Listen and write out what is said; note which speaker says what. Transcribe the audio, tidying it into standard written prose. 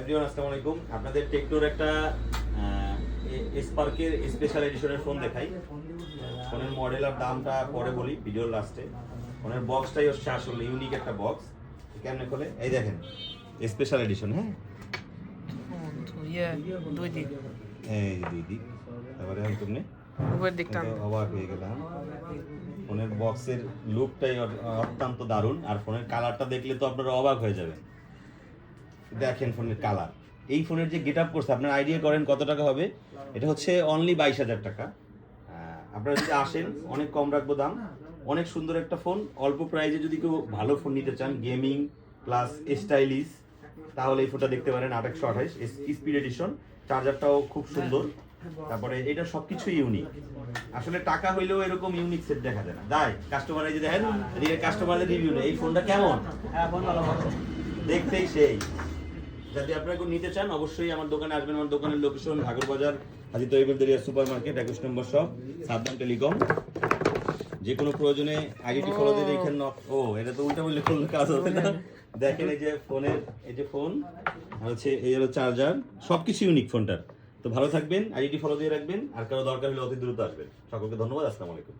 Speaker 1: Everyone আসসালামু আলাইকুম। আপনাদের টেকনোর একটা স্পার্কের স্পেশাল এডিশনের ফোন দেখাই। ফোনের মডেল আর দামটা পরে বলি ভিডিওর লাস্টে। ফোনের বক্সটাই হচ্ছে আসলে ইউনিক একটা বক্স। কেমনে খোলে এই দেখেন, স্পেশাল এডিশন। হ্যাঁ,
Speaker 2: দুই দিক
Speaker 1: এই দুই দিক। তারপরে তুমি
Speaker 2: উপরের দিকটা
Speaker 1: অবাক হয়ে গেলাম। ফোনের বক্সের লুকটাই অত্যন্ত দারুণ, আর ফোনের কালারটা দেখলে তো আপনারা অবাক হয়ে যাবেন। দেখেন ফোনের কালার, এই ফোনের যে গেট আপ করছে আপনার আইডিয়া করেন কত টাকা হবে। এটা হচ্ছে অনলি 22,000 টাকা। আপনারা যদি আসেন অনেক কম রাখবো দাম। অনেক সুন্দর একটা ফোন, অল্প প্রাইজে যদি কেউ ভালো ফোন নিতে চান, গেমিং প্লাস স্টাইলিশ, তাহলে এই ফোনটা দেখতে পারেন। 828 স্পিড এডিশন, চার্জারটাও খুব সুন্দর। তারপরে এটা সবকিছু ইউনিক। আসলে টাকা হইলেও এরকম ইউনিক সেট দেখা যায় না। তাই কাস্টমার এই যে দেখেন, এদিকে কাস্টমারদের রিভিউ নেই, এই ফোনটা কেমন, দেখতেই সেই। যদি আপনারা কেউ নিতে চান অবশ্যই আমার দোকানে আসবেন। আমার দোকানের লোকেশন ঢাকুর বাজার, হাজী তৈয়বুদ্দিয়া সুপার মার্কেট, 21 নম্বর শপ, সাবধান টেলিকম। যে কোনো প্রয়োজনে আইডি ফলো দিয়ে দেখেন। এটা তো উল্টা বললে কোনো কাজ হবে না। দেখেন এই যে ফোনের, এই যে ফোন আর হচ্ছে এই হলো চার্জার, সবকিছু ইউনিক ফোনটার। তো ভালো থাকবেন, আইডি ফলো দিয়ে রাখবেন, আর কারো দরকার হলে অতি দ্রুত আসবেন। সকলকে ধন্যবাদ, আসসালামু আলাইকুম।